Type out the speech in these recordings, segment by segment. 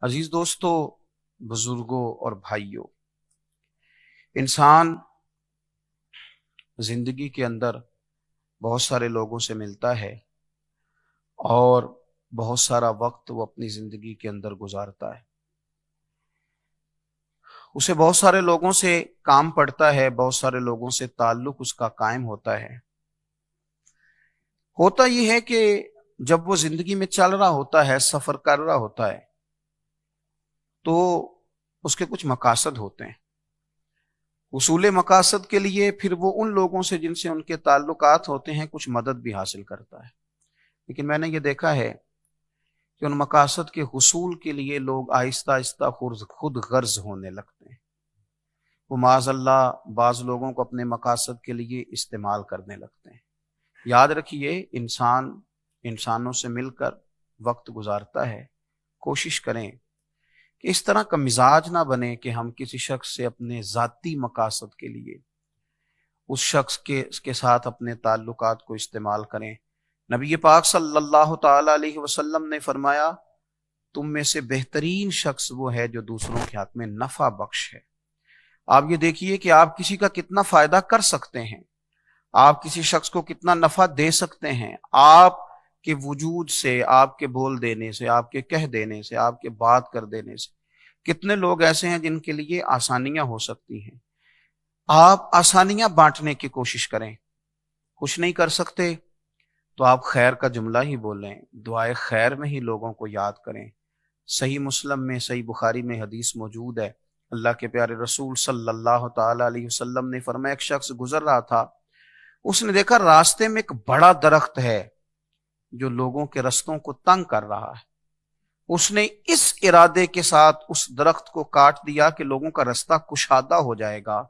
عزیز دوستو، بزرگوں اور بھائیوں، انسان زندگی کے اندر بہت سارے لوگوں سے ملتا ہے اور بہت سارا وقت وہ اپنی زندگی کے اندر گزارتا ہے۔ اسے بہت سارے لوگوں سے کام پڑتا ہے، بہت سارے لوگوں سے تعلق اس کا قائم ہوتا ہے۔ ہوتا یہ ہے کہ جب وہ زندگی میں چل رہا ہوتا ہے، سفر کر رہا ہوتا ہے، تو اس کے کچھ مقاصد ہوتے ہیں۔ حصول مقاصد کے لیے پھر وہ ان لوگوں سے جن سے ان کے تعلقات ہوتے ہیں کچھ مدد بھی حاصل کرتا ہے، لیکن میں نے یہ دیکھا ہے کہ ان مقاصد کے حصول کے لیے لوگ آہستہ آہستہ خود غرض ہونے لگتے ہیں۔ وہ معاذ اللہ بعض لوگوں کو اپنے مقاصد کے لیے استعمال کرنے لگتے ہیں۔ یاد رکھیے، انسانوں سے مل کر وقت گزارتا ہے، کوشش کریں کہ اس طرح کا مزاج نہ بنے کہ ہم کسی شخص سے اپنے ذاتی مقاصد کے لیے اس شخص کے ساتھ اپنے تعلقات کو استعمال کریں۔ نبی پاک صلی اللہ تعالی علیہ وسلم نے فرمایا، تم میں سے بہترین شخص وہ ہے جو دوسروں کے حق میں نفع بخش ہے۔ آپ یہ دیکھیے کہ آپ کسی کا کتنا فائدہ کر سکتے ہیں، آپ کسی شخص کو کتنا نفع دے سکتے ہیں۔ آپ کے وجود سے، آپ کے بول دینے سے، آپ کے کہہ دینے سے، آپ کے بات کر دینے سے کتنے لوگ ایسے ہیں جن کے لیے آسانیاں ہو سکتی ہیں۔ آپ آسانیاں بانٹنے کی کوشش کریں۔ کچھ نہیں کر سکتے تو آپ خیر کا جملہ ہی بولیں، دعائے خیر میں ہی لوگوں کو یاد کریں۔ صحیح مسلم میں، صحیح بخاری میں حدیث موجود ہے، اللہ کے پیارے رسول صلی اللہ تعالی علیہ وسلم نے فرمایا، ایک شخص گزر رہا تھا، اس نے دیکھا راستے میں ایک بڑا درخت ہے جو لوگوں کے رستوں کو تنگ کر رہا ہے۔ اس نے اس ارادے کے ساتھ اس درخت کو کاٹ دیا کہ لوگوں کا رستہ کشادہ ہو جائے گا۔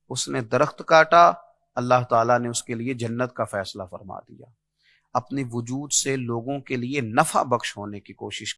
اس نے درخت کاٹا، اللہ تعالیٰ نے اس کے لیے جنت کا فیصلہ فرما دیا۔ اپنے وجود سے لوگوں کے لیے نفع بخش ہونے کی کوشش